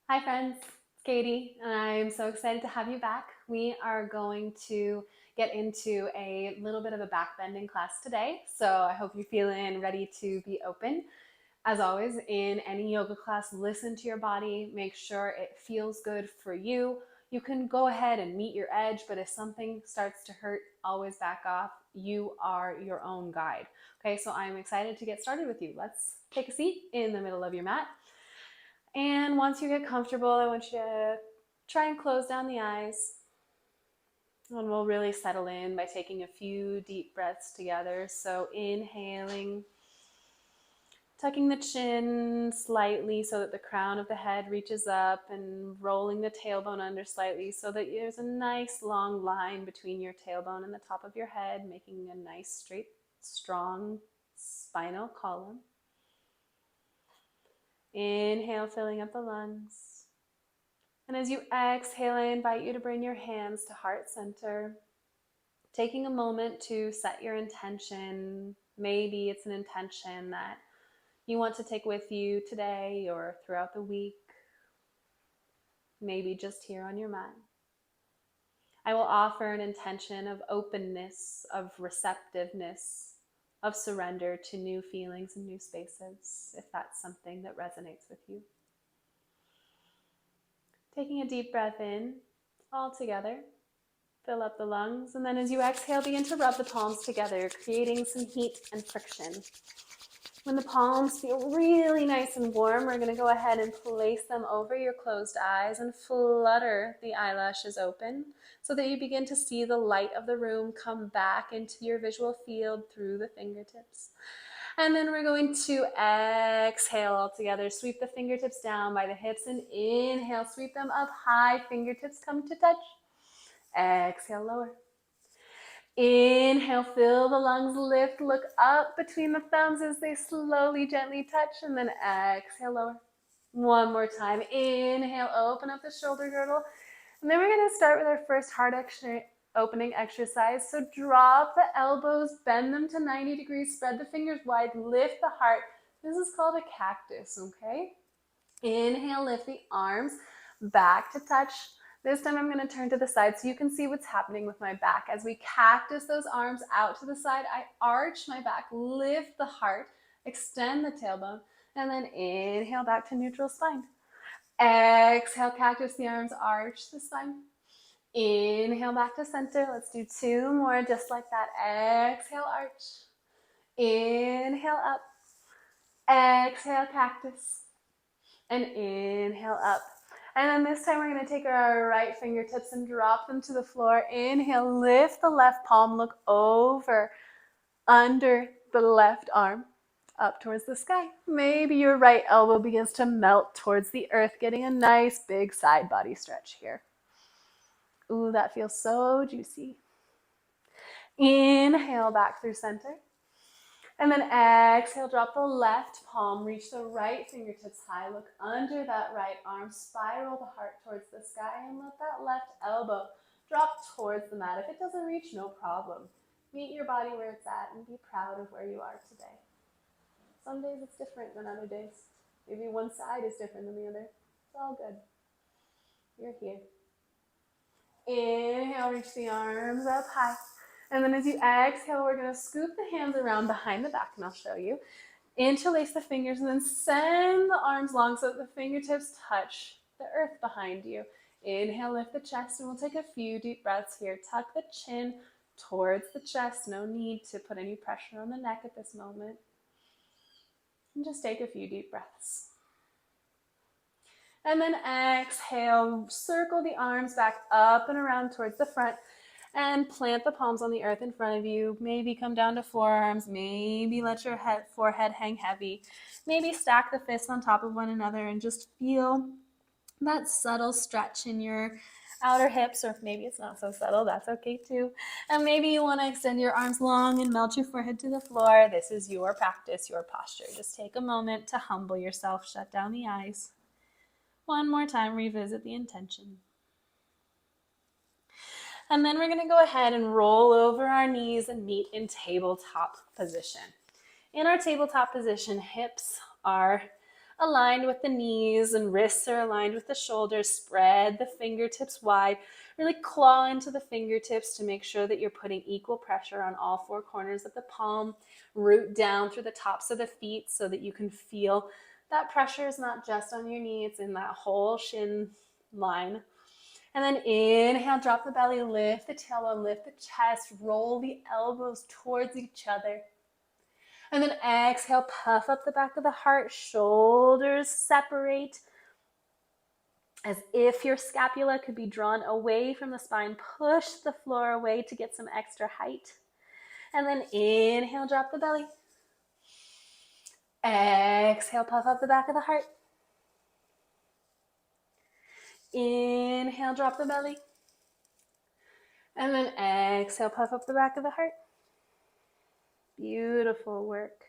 Hi friends, it's Katie, and I'm so excited to have you back. We are going to get into a little bit of a back bending class today, so I hope you're feeling ready to be open. As always, in any yoga class, listen to your body, make sure it feels good for you. You can go ahead and meet your edge, but if something starts to hurt, always back off. You are your own guide. Okay, so I'm excited to get started with you. Let's take a seat in the middle of your mat. And once you get comfortable, I want you to try and close down the eyes. And we'll really settle in by taking a few deep breaths together. So inhaling, tucking the chin slightly so that the crown of the head reaches up, and rolling the tailbone under slightly so that there's a nice long line between your tailbone and the top of your head, making a nice straight, strong spinal column. Inhale, filling up the lungs. And as you exhale, I invite you to bring your hands to heart center, taking a moment to set your intention. Maybe it's an intention that you want to take with you today or throughout the week, maybe just here on your mat. I will offer an intention of openness, of receptiveness, of surrender to new feelings and new spaces, if that's something that resonates with you. Taking a deep breath in, all together. Fill up the lungs, and then as you exhale, begin to rub the palms together, creating some heat and friction. When the palms feel really nice and warm, we're going to go ahead and place them over your closed eyes and flutter the eyelashes open so that you begin to see the light of the room come back into your visual field through the fingertips. And then we're going to exhale all together. Sweep the fingertips down by the hips and inhale, sweep them up high, fingertips come to touch. Exhale, lower. Inhale, fill the lungs, lift, look up between the thumbs as they slowly, gently touch, and then exhale, lower. One more time. Inhale, open up the shoulder girdle. And then we're going to start with our first heart opening exercise. So drop the elbows, bend them to 90 degrees, spread the fingers wide, lift the heart. This is called a cactus, okay? Inhale, lift the arms back to touch. This time I'm going to turn to the side so you can see what's happening with my back. As we cactus those arms out to the side, I arch my back, lift the heart, extend the tailbone, and then inhale back to neutral spine. Exhale, cactus the arms, arch the spine. Inhale back to center. Let's do two more just like that. Exhale, arch. Inhale up. Exhale, cactus. And inhale up. And then this time we're going to take our right fingertips and drop them to the floor. Inhale, lift the left palm, look over, under the left arm, up towards the sky. Maybe your right elbow begins to melt towards the earth, getting a nice big side body stretch here. Ooh, that feels so juicy. Inhale back through center. And then exhale, drop the left palm, reach the right fingertips high, look under that right arm, spiral the heart towards the sky, and let that left elbow drop towards the mat. If it doesn't reach, no problem. Meet your body where it's at and be proud of where you are today. Some days it's different than other days. Maybe one side is different than the other. It's all good. You're here. Inhale, reach the arms up high. And then as you exhale, we're going to scoop the hands around behind the back, and I'll show you. Interlace the fingers and then send the arms long so that the fingertips touch the earth behind you. Inhale, lift the chest, and we'll take a few deep breaths here. Tuck the chin towards the chest. No need to put any pressure on the neck at this moment. And just take a few deep breaths. And then exhale, circle the arms back up and around towards the front. And plant the palms on the earth in front of you. Maybe come down to forearms. Maybe let your forehead hang heavy. Maybe stack the fists on top of one another and just feel that subtle stretch in your outer hips, or if maybe it's not so subtle, that's okay too. And maybe you want to extend your arms long and melt your forehead to the floor. This is your practice, your posture. Just take a moment to humble yourself, shut down the eyes. One more time, revisit the intention. And then we're going to go ahead and roll over our knees and meet in tabletop position. In our tabletop position, hips are aligned with the knees and wrists are aligned with the shoulders. Spread the fingertips wide. Really claw into the fingertips to make sure that you're putting equal pressure on all four corners of the palm. Root down through the tops of the feet so that you can feel that pressure is not just on your knee, it's in that whole shin line. And then inhale, drop the belly, lift the tailbone, lift the chest, roll the elbows towards each other. And then exhale, puff up the back of the heart, shoulders separate as if your scapula could be drawn away from the spine. Push the floor away to get some extra height. And then inhale, drop the belly. Exhale, puff up the back of the heart. Inhale, drop the belly. And then exhale, puff up the back of the heart. Beautiful work.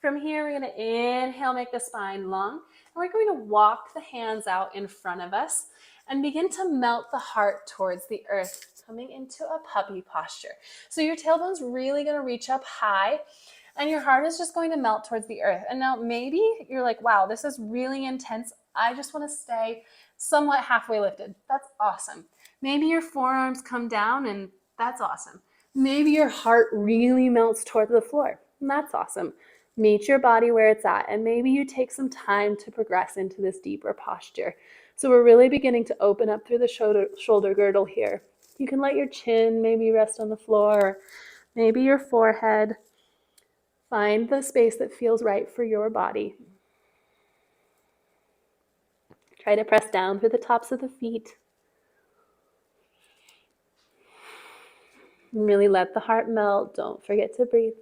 From here, we're going to inhale, make the spine long. And we're going to walk the hands out in front of us and begin to melt the heart towards the earth, coming into a puppy posture. So your tailbone's really going to reach up high and your heart is just going to melt towards the earth. And now maybe you're like, wow, this is really intense. I just want to stay somewhat halfway lifted. That's awesome. Maybe your forearms come down and that's awesome. Maybe your heart really melts towards the floor. And that's awesome. Meet your body where it's at, and maybe you take some time to progress into this deeper posture. So we're really beginning to open up through the shoulder girdle here. You can let your chin maybe rest on the floor, maybe your forehead. Find the space that feels right for your body. Try to press down through the tops of the feet. And really let the heart melt. Don't forget to breathe.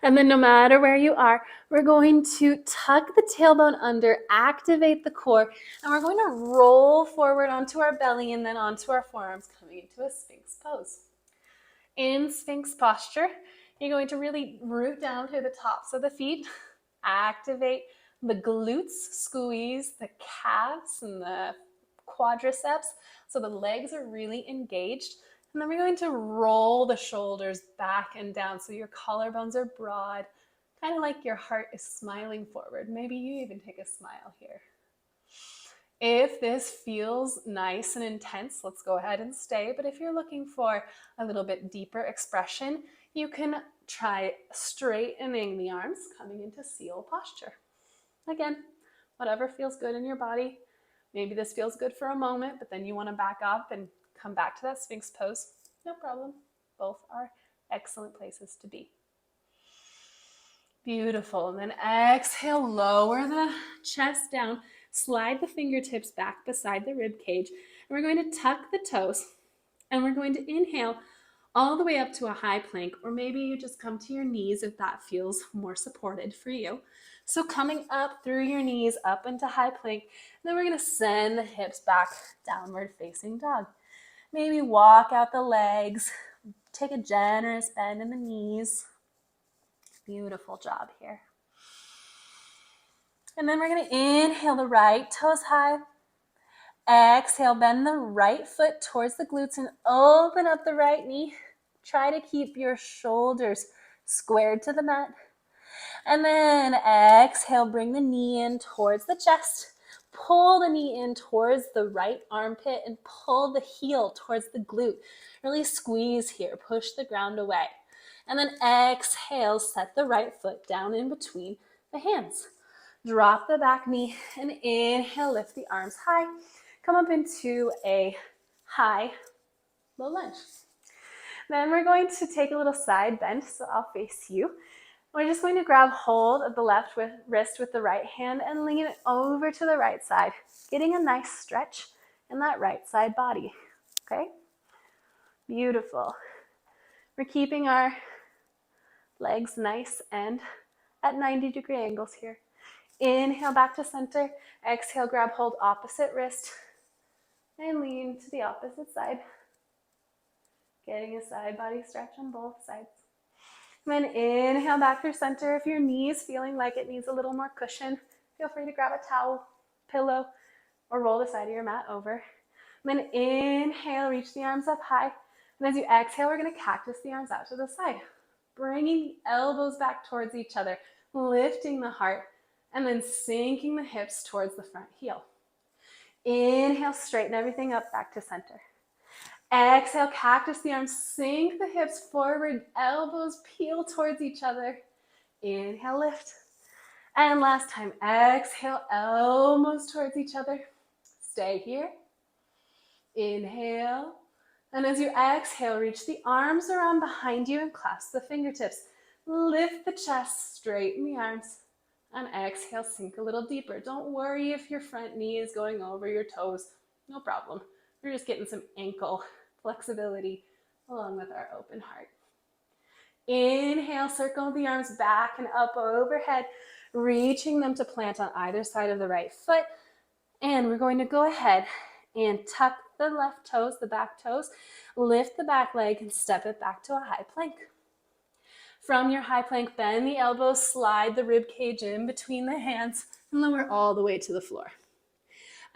And then no matter where you are, we're going to tuck the tailbone under, activate the core, and we're going to roll forward onto our belly and then onto our forearms, coming into a Sphinx pose. In Sphinx posture, you're going to really root down through the tops of the feet, activate the glutes, squeeze the calves and the quadriceps, so the legs are really engaged. And then we're going to roll the shoulders back and down so your collarbones are broad, kind of like your heart is smiling forward. Maybe you even take a smile here. If this feels nice and intense, let's go ahead and stay. But if you're looking for a little bit deeper expression, you can try straightening the arms, coming into seal posture. Again, whatever feels good in your body. Maybe this feels good for a moment, but then you want to back up and come back to that Sphinx pose. No problem. Both are excellent places to be. Beautiful. And then exhale, lower the chest down, slide the fingertips back beside the rib cage, and we're going to tuck the toes, and we're going to inhale all the way up to a high plank, or maybe you just come to your knees if that feels more supported for you. So coming up through your knees, up into high plank, then we're going to send the hips back, downward facing dog. Maybe walk out the legs, take a generous bend in the knees. Beautiful job here. And then we're going to inhale the right toes high. Exhale, bend the right foot towards the glutes and open up the right knee. Try to keep your shoulders squared to the mat. And then exhale, bring the knee in towards the chest. Pull the knee in towards the right armpit and pull the heel towards the glute. Really squeeze here, push the ground away. And then exhale, set the right foot down in between the hands. Drop the back knee and inhale, lift the arms high. Come up into a high, low lunge. Then we're going to take a little side bend, so I'll face you. We're just going to grab hold of the left wrist with the right hand and lean it over to the right side, getting a nice stretch in that right side body, okay? Beautiful. We're keeping our legs nice and at 90-degree angles here. Inhale back to center. Exhale, grab hold opposite wrist and lean to the opposite side, getting a side body stretch on both sides. And then inhale back through center. If your knee is feeling like it needs a little more cushion, feel free to grab a towel, pillow, or roll the side of your mat over. And then inhale, reach the arms up high. And as you exhale, we're going to cactus the arms out to the side, bringing the elbows back towards each other, lifting the heart, And then sinking the hips towards the front heel. Inhale, straighten everything up, back to center. Exhale, cactus the arms, sink the hips forward, elbows peel towards each other. Inhale, lift. And last time, exhale, elbows towards each other. Stay here. Inhale. And as you exhale, reach the arms around behind you and clasp the fingertips. Lift the chest, straighten the arms. And exhale, sink a little deeper. Don't worry if your front knee is going over your toes. No problem. We're just getting some ankle flexibility along with our open heart. Inhale, circle the arms back and up overhead, reaching them to plant on either side of the right foot. And we're going to go ahead and tuck the left toes, the back toes, lift the back leg and step it back to a high plank. From your high plank, bend the elbows, slide the rib cage in between the hands, and lower all the way to the floor.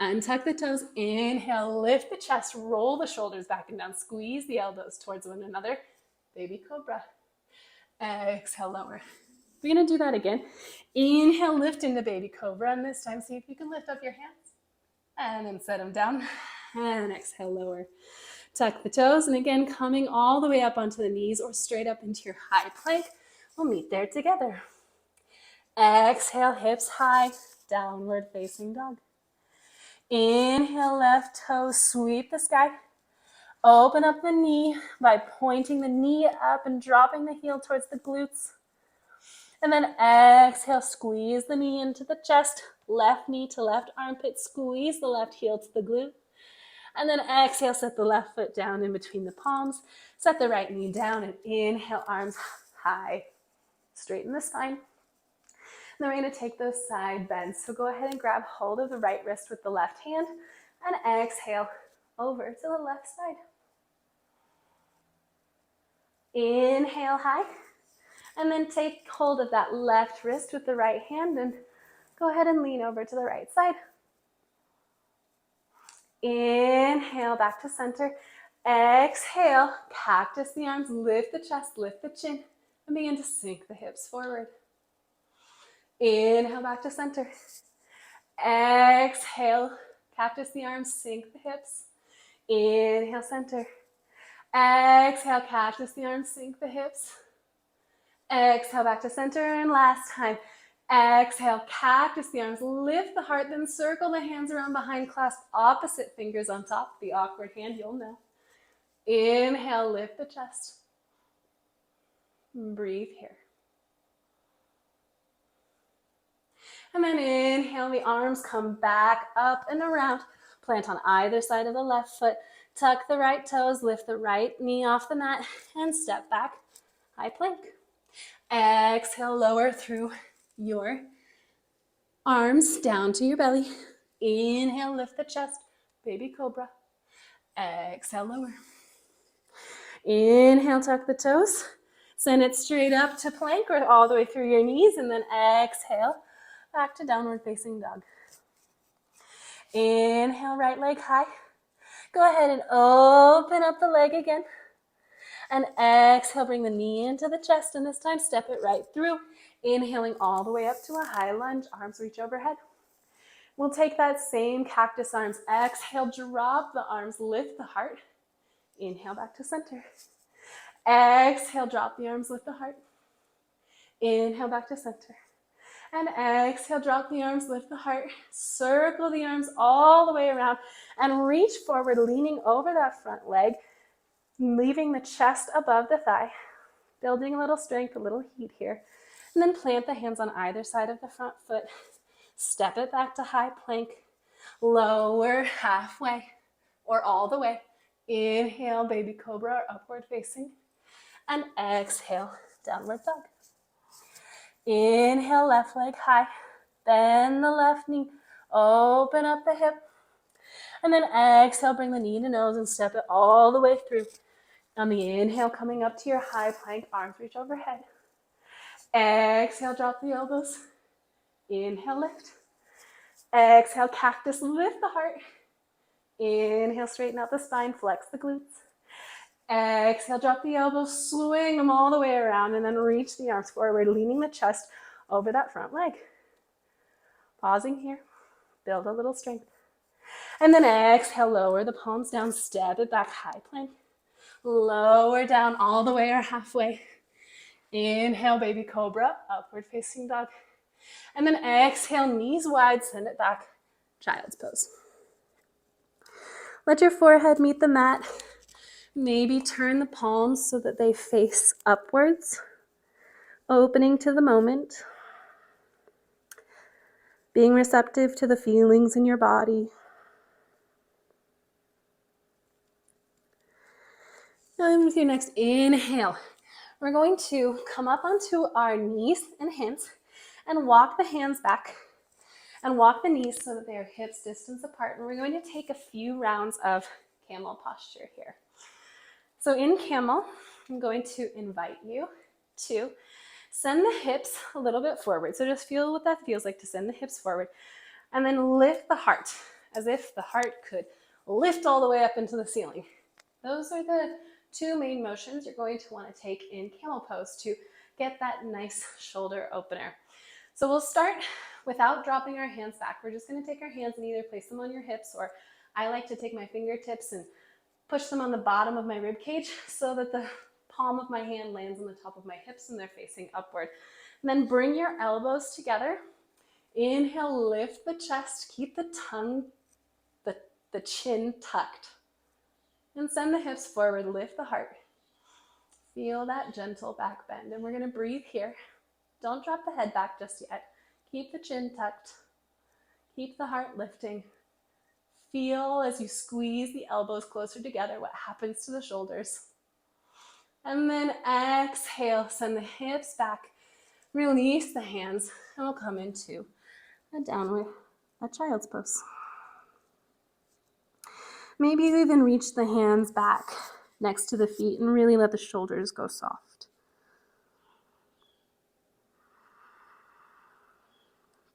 Untuck the toes, inhale, lift the chest, roll the shoulders back and down, squeeze the elbows towards one another, baby cobra. Exhale, lower. We're gonna do that again. Inhale, lift into baby cobra, and this time see if you can lift up your hands, and then set them down, and exhale, lower. Tuck the toes, and again, coming all the way up onto the knees or straight up into your high plank. We'll meet there together. Exhale, hips high, downward facing dog. Inhale, left toe, sweep the sky. Open up the knee by pointing the knee up and dropping the heel towards the glutes. And then exhale, squeeze the knee into the chest. Left knee to left armpit, squeeze the left heel to the glute. And then exhale, set the left foot down in between the palms. Set the right knee down and inhale, arms high. Straighten the spine. Then we're going to take those side bends. So go ahead and grab hold of the right wrist with the left hand and exhale over to the left side. Inhale high. And then take hold of that left wrist with the right hand and go ahead and lean over to the right side. Inhale, back to center. Exhale, cactus the arms, lift the chest, lift the chin, and begin to sink the hips forward. Inhale, back to center. Exhale, cactus the arms, sink the hips. Inhale, center. Exhale, cactus the arms, sink the hips. Exhale, back to center, and last time. Exhale, cactus the arms, lift the heart, then circle the hands around behind, clasp opposite fingers on top, the awkward hand, you'll know. Inhale, lift the chest. Breathe here. And then inhale, the arms come back up and around. Plant on either side of the left foot. Tuck the right toes, lift the right knee off the mat, and step back, high plank. Exhale, lower through your arms down to your belly. Inhale, lift the chest, baby cobra. Exhale, lower. Inhale, tuck the toes. Send it straight up to plank or all the way through your knees, and then exhale, back to downward facing dog. Inhale, right leg high. Go ahead and open up the leg again. And exhale, bring the knee into the chest, and this time step it right through. Inhaling all the way up to a high lunge, arms reach overhead. We'll take that same cactus arms. Exhale, drop the arms, lift the heart. Inhale, back to center. Exhale, drop the arms, lift the heart. Inhale, back to center. And exhale, drop the arms, lift the heart. Circle the arms all the way around and reach forward, leaning over that front leg, leaving the chest above the thigh, building a little strength, a little heat here. And then plant the hands on either side of the front foot. Step it back to high plank. Lower halfway or all the way. Inhale, baby cobra or upward facing. And exhale, downward dog. Inhale, left leg high. Bend the left knee. Open up the hip. And then exhale, bring the knee to nose and step it all the way through. On the inhale, coming up to your high plank, arms reach overhead. Exhale, drop the elbows. Inhale, lift. Exhale, cactus, lift the heart. Inhale, straighten out the spine, flex the glutes. Exhale, drop the elbows, swing them all the way around, and then reach the arms forward, leaning the chest over that front leg. Pausing here, build a little strength. And then exhale, lower the palms down, step it back, high plank. Lower down all the way or halfway. Inhale, baby cobra, upward facing dog. And then exhale, knees wide, send it back, child's pose. Let your forehead meet the mat. Maybe turn the palms so that they face upwards, opening to the moment. Being receptive to the feelings in your body. And with your next inhale, we're going to come up onto our knees and hands and walk the hands back and walk the knees so that they are hips distance apart. And we're going to take a few rounds of camel posture here. So in camel, I'm going to invite you to send the hips a little bit forward. So just feel what that feels like to send the hips forward. And then lift the heart as if the heart could lift all the way up into the ceiling. Those are the two main motions you're going to want to take in camel pose to get that nice shoulder opener. So we'll start without dropping our hands back. We're just going to take our hands and either place them on your hips, or I like to take my fingertips and push them on the bottom of my rib cage so that the palm of my hand lands on the top of my hips and they're facing upward. And then bring your elbows together. Inhale, lift the chest, keep the tongue, the chin tucked. And send the hips forward, lift the heart. Feel that gentle back bend. And we're gonna breathe here. Don't drop the head back just yet. Keep the chin tucked. Keep the heart lifting. Feel as you squeeze the elbows closer together what happens to the shoulders. And then exhale, send the hips back. Release the hands, and we'll come into a child's pose. Maybe you even reach the hands back next to the feet and really let the shoulders go soft.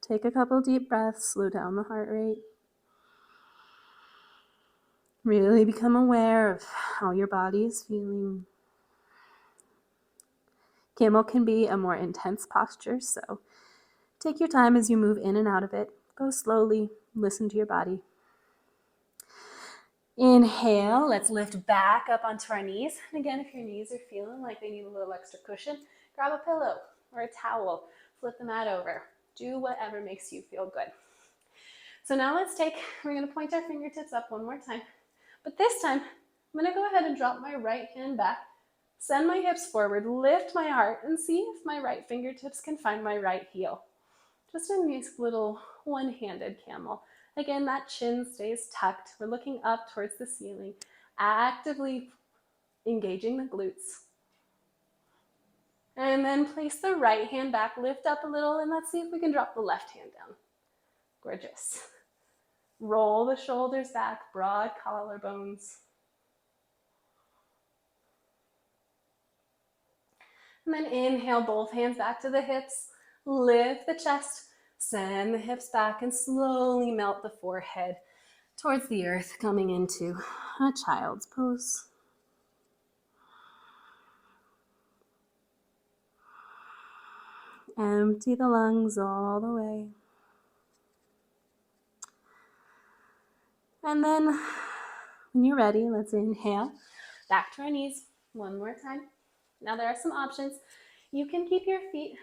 Take a couple deep breaths, slow down the heart rate. Really become aware of how your body is feeling. Camel can be a more intense posture, so take your time as you move in and out of it. Go slowly, listen to your body. Inhale, let's lift back up onto our knees. And again, if your knees are feeling like they need a little extra cushion, grab a pillow or a towel, flip the mat over. Do whatever makes you feel good. So now we're gonna point our fingertips up one more time. But this time, I'm gonna go ahead and drop my right hand back, send my hips forward, lift my heart, and see if my right fingertips can find my right heel. Just a nice little one-handed camel. Again, that chin stays tucked. We're looking up towards the ceiling, actively engaging the glutes. And then place the right hand back, lift up a little, and let's see if we can drop the left hand down. Gorgeous. Roll the shoulders back, broad collarbones. And then inhale, both hands back to the hips, lift the chest, send the hips back, and slowly melt the forehead towards the earth, coming into a child's pose. Empty the lungs all the way. And then when you're ready, let's inhale back to our knees one more time. Now there are some options. You can keep your feet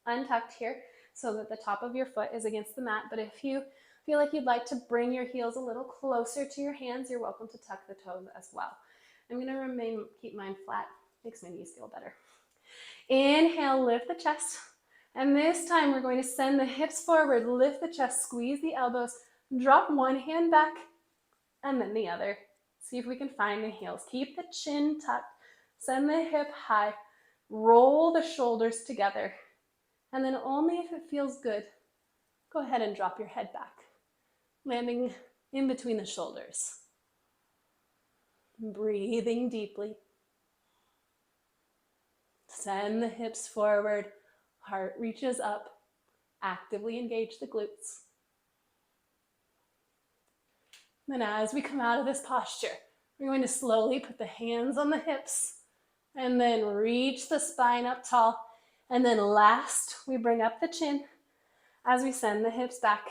untucked here so that the top of your foot is against the mat, but if you feel like you'd like to bring your heels a little closer to your hands, you're welcome to tuck the toes as well. I'm gonna keep mine flat, makes my knees feel better. Inhale, lift the chest, and this time we're going to send the hips forward, lift the chest, squeeze the elbows, drop one hand back, and then the other. See if we can find the heels. Keep the chin tucked, send the hip high, roll the shoulders together, and then only if it feels good, go ahead and drop your head back, landing in between the shoulders. Breathing deeply. Send the hips forward, heart reaches up, actively engage the glutes. Then as we come out of this posture, we're going to slowly put the hands on the hips and then reach the spine up tall. And then last, we bring up the chin As we send the hips back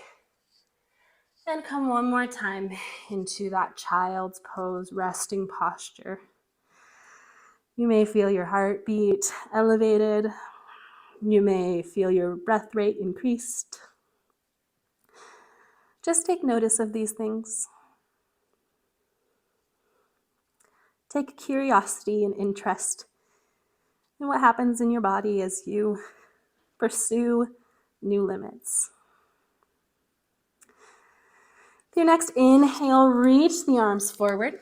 and come one more time into that child's pose, resting posture. You may feel your heartbeat elevated. You may feel your breath rate increased. Just take notice of these things. Take curiosity and interest in what happens in your body as you pursue new limits. With your next inhale, reach the arms forward.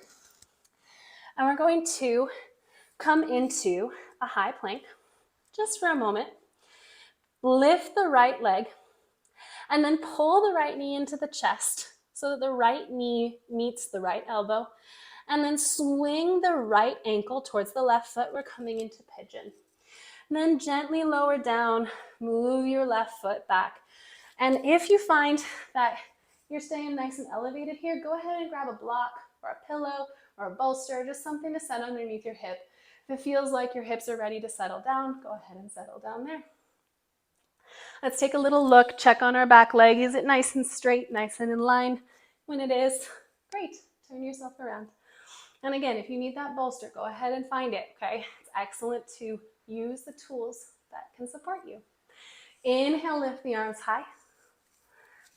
And we're going to come into a high plank just for a moment. Lift the right leg and then pull the right knee into the chest so that the right knee meets the right elbow. And then swing the right ankle towards the left foot. We're coming into pigeon. And then gently lower down, move your left foot back. And if you find that you're staying nice and elevated here, go ahead and grab a block or a pillow or a bolster, just something to set underneath your hip. If it feels like your hips are ready to settle down, go ahead and settle down there. Let's take a little look, check on our back leg. Is it nice and straight, nice and in line? When it is, great, turn yourself around. And again, if you need that bolster, go ahead and find it, okay? It's excellent to use the tools that can support you. Inhale, lift the arms high.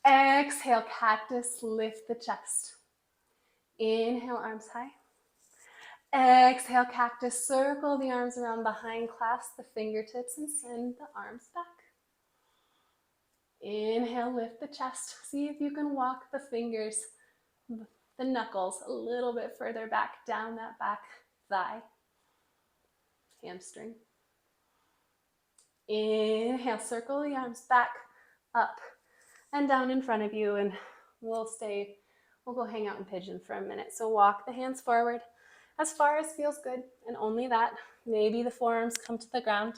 Exhale, cactus, lift the chest. Inhale, arms high. Exhale, cactus, circle the arms around behind, clasp the fingertips and send the arms back. Inhale, lift the chest. See if you can walk the fingers, the knuckles a little bit further back down that back thigh, hamstring. Inhale, circle the arms back, up, and down in front of you, and we'll go hang out in pigeon for a minute. So walk the hands forward as far as feels good, and only that. Maybe the forearms come to the ground.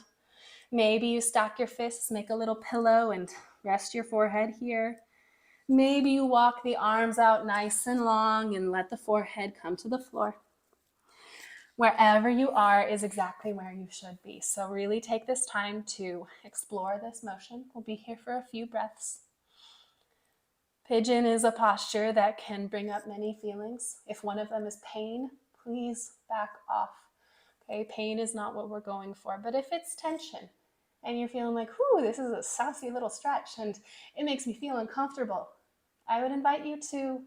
Maybe you stack your fists, make a little pillow, and rest your forehead here. Maybe you walk the arms out nice and long and let the forehead come to the floor. Wherever you are is exactly where you should be. So really take this time to explore this motion. We'll be here for a few breaths. Pigeon is a posture that can bring up many feelings. If one of them is pain, please back off. Okay, pain is not what we're going for. But if it's tension and you're feeling like, whew, this is a saucy little stretch and it makes me feel uncomfortable, I would invite you to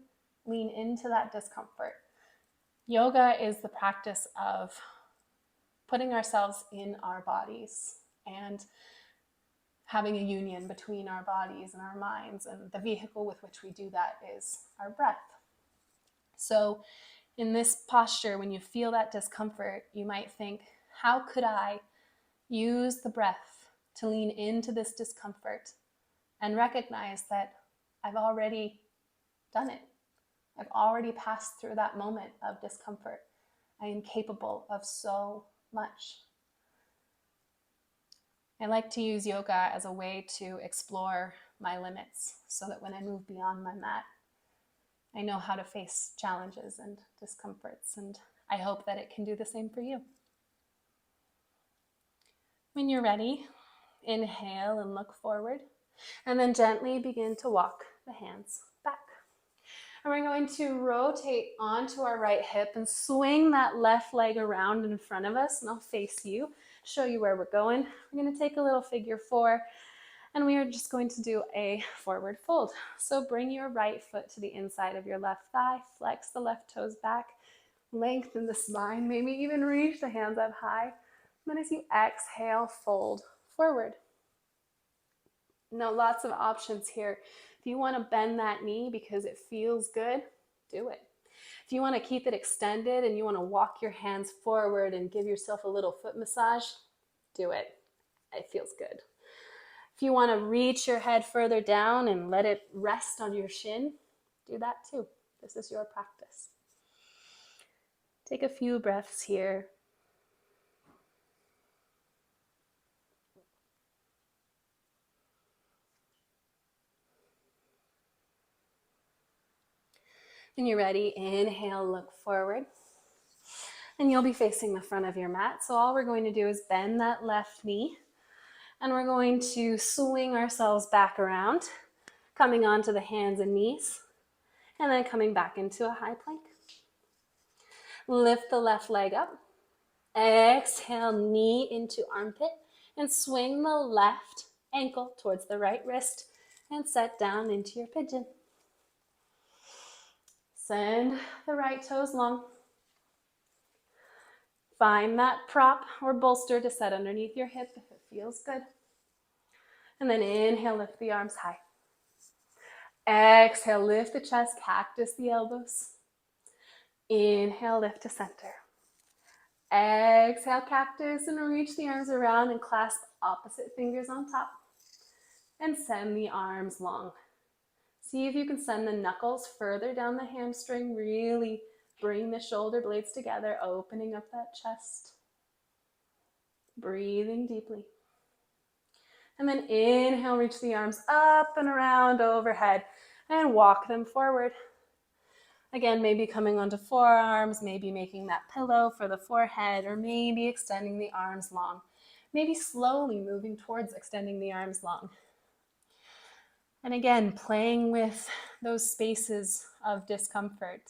lean into that discomfort. Yoga is the practice of putting ourselves in our bodies and having a union between our bodies and our minds, and the vehicle with which we do that is our breath. So in this posture, when you feel that discomfort, you might think, how could I use the breath to lean into this discomfort and recognize that I've already done it. I've already passed through that moment of discomfort. I am capable of so much. I like to use yoga as a way to explore my limits so that when I move beyond my mat, I know how to face challenges and discomforts, and I hope that it can do the same for you. When you're ready, inhale and look forward, and then gently begin to walk the hands back. And we're going to rotate onto our right hip and swing that left leg around in front of us, and I'll face you, show you where we're going. We're going to take a little figure four, and we are just going to do a forward fold. So bring your right foot to the inside of your left thigh, flex the left toes back, lengthen the spine, maybe even reach the hands up high. And then as you exhale, fold forward. Now, lots of options here. If you want to bend that knee because it feels good, do it. If you want to keep it extended and you want to walk your hands forward and give yourself a little foot massage, do it. It feels good. If you want to reach your head further down and let it rest on your shin, do that too. This is your practice. Take a few breaths here. When you're ready, inhale, look forward. And you'll be facing the front of your mat. So all we're going to do is bend that left knee. And we're going to swing ourselves back around, coming onto the hands and knees, and then coming back into a high plank. Lift the left leg up. Exhale, knee into armpit, and swing the left ankle towards the right wrist and set down into your pigeon. Send the right toes long. Find that prop or bolster to set underneath your hip if it feels good. And then inhale, lift the arms high. Exhale, lift the chest, cactus the elbows. Inhale, lift to center. Exhale, cactus, and reach the arms around and clasp opposite fingers on top. And send the arms long. See if you can send the knuckles further down the hamstring. Really bring the shoulder blades together, opening up that chest. Breathing deeply. And then inhale, reach the arms up and around overhead and walk them forward. Again, maybe coming onto forearms, maybe making that pillow for the forehead, or maybe extending the arms long. Maybe slowly moving towards extending the arms long. And again, playing with those spaces of discomfort.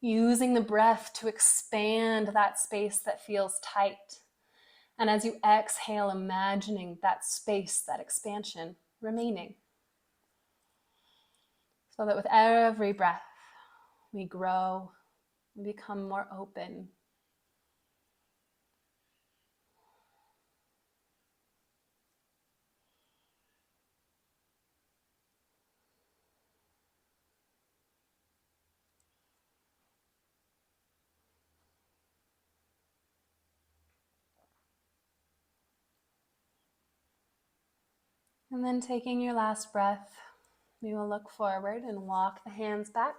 Using the breath to expand that space that feels tight. And as you exhale, imagining that space, that expansion remaining. So that with every breath, we grow, we become more open. And then taking your last breath, we will look forward and walk the hands back.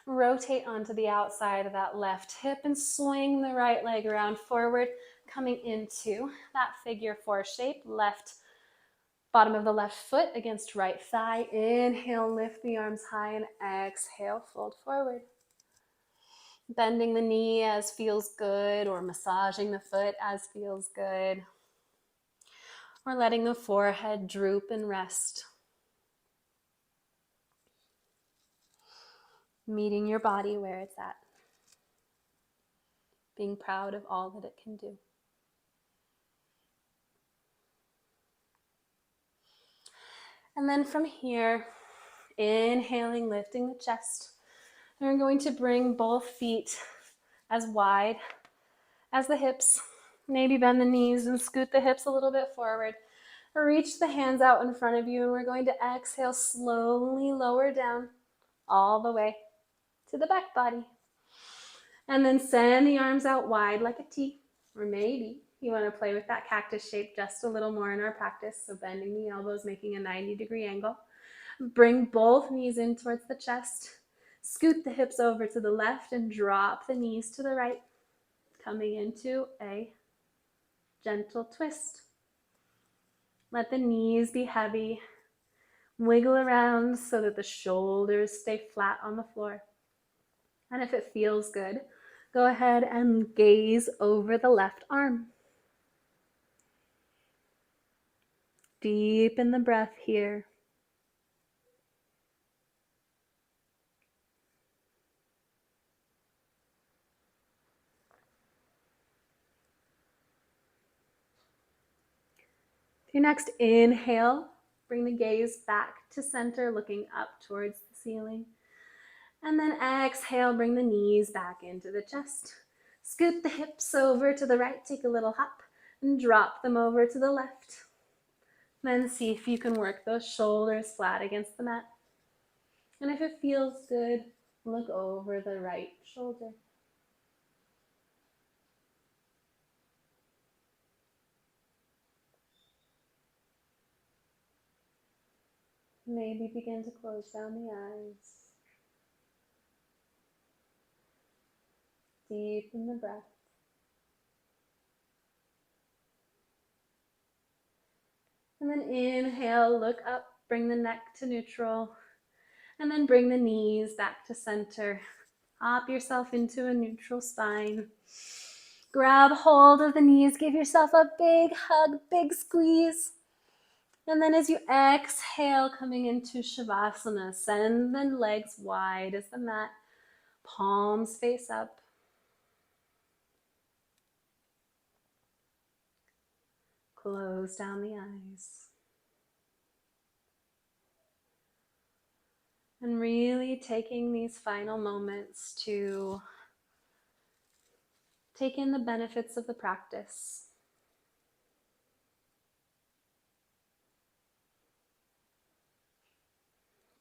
Rotate onto the outside of that left hip and swing the right leg around forward, coming into that figure four shape. Left bottom of the left foot against right thigh. Inhale, lift the arms high, and exhale, fold forward. Bending the knee as feels good, or massaging the foot as feels good. Or letting the forehead droop and rest. Meeting your body where it's at. Being proud of all that it can do. And then from here, inhaling, lifting the chest. We're going to bring both feet as wide as the hips. Maybe bend the knees and scoot the hips a little bit forward. Reach the hands out in front of you, and we're going to exhale, slowly lower down all the way to the back body. And then send the arms out wide like a T, or maybe you want to play with that cactus shape just a little more in our practice. So bending the elbows, making a 90-degree angle. Bring both knees in towards the chest. Scoot the hips over to the left and drop the knees to the right. Coming into a gentle twist. Let the knees be heavy. Wiggle around so that the shoulders stay flat on the floor. And if it feels good, go ahead and gaze over the left arm. Deepen the breath here. Your next inhale, bring the gaze back to center, looking up towards the ceiling. And then exhale, bring the knees back into the chest. Scoot the hips over to the right, take a little hop, and drop them over to the left. Then see if you can work those shoulders flat against the mat. And if it feels good, look over the right shoulder. Maybe begin to close down the eyes. Deepen the breath. And then inhale, look up, bring the neck to neutral. And then bring the knees back to center. Hop yourself into a neutral spine. Grab hold of the knees, give yourself a big hug, big squeeze. And then as you exhale, coming into Savasana, send the legs wide as the mat, palms face up. Close down the eyes. And really taking these final moments to take in the benefits of the practice.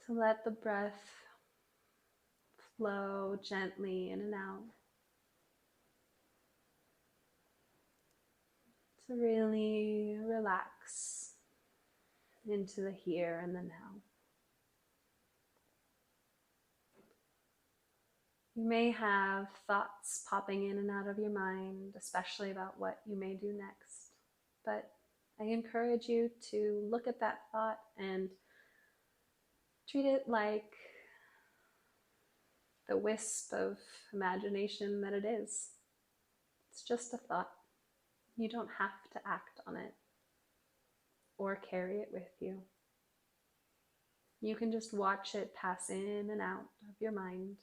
To let the breath flow gently in and out. To really relax into the here and the now. You may have thoughts popping in and out of your mind, especially about what you may do next. But I encourage you to look at that thought and treat it like the wisp of imagination that it is. It's just a thought. You don't have to act on it or carry it with you. You can just watch it pass in and out of your mind.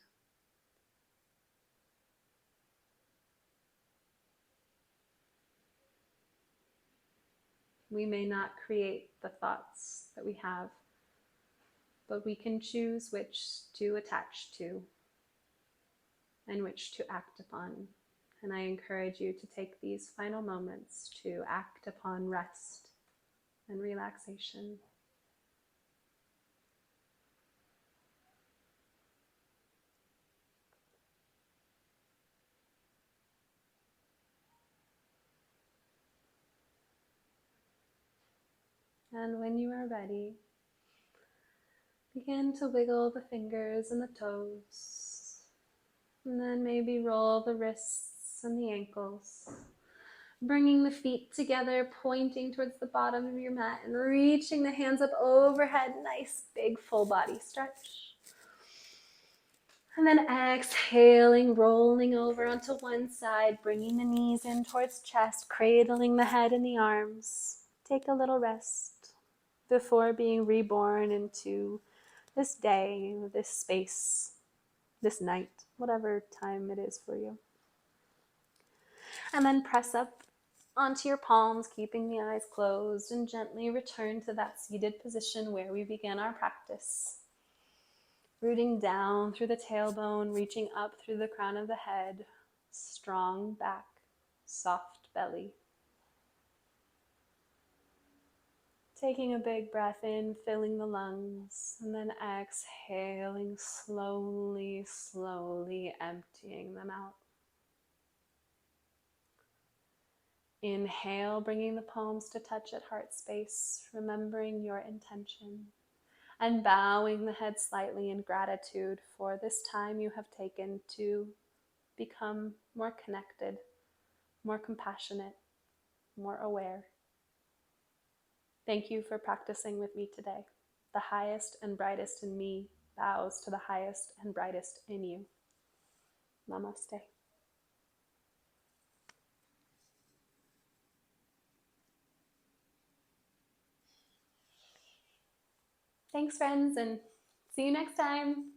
We may not create the thoughts that we have, but we can choose which to attach to and which to act upon. And I encourage you to take these final moments to act upon rest and relaxation. And when you are ready, begin to wiggle the fingers and the toes. And then maybe roll the wrists and the ankles. Bringing the feet together, pointing towards the bottom of your mat and reaching the hands up overhead. Nice big full body stretch. And then exhaling, rolling over onto one side, bringing the knees in towards chest, cradling the head in the arms. Take a little rest before being reborn into this day, this space, this night, whatever time it is for you. And then press up onto your palms, keeping the eyes closed, and gently return to that seated position where we began our practice. Rooting down through the tailbone, reaching up through the crown of the head, strong back, soft belly. Taking a big breath in, filling the lungs, and then exhaling slowly, slowly emptying them out. Inhale, bringing the palms to touch at heart space, remembering your intention, and bowing the head slightly in gratitude for this time you have taken to become more connected, more compassionate, more aware. Thank you for practicing with me today. The highest and brightest in me bows to the highest and brightest in you. Namaste. Thanks, friends, and see you next time.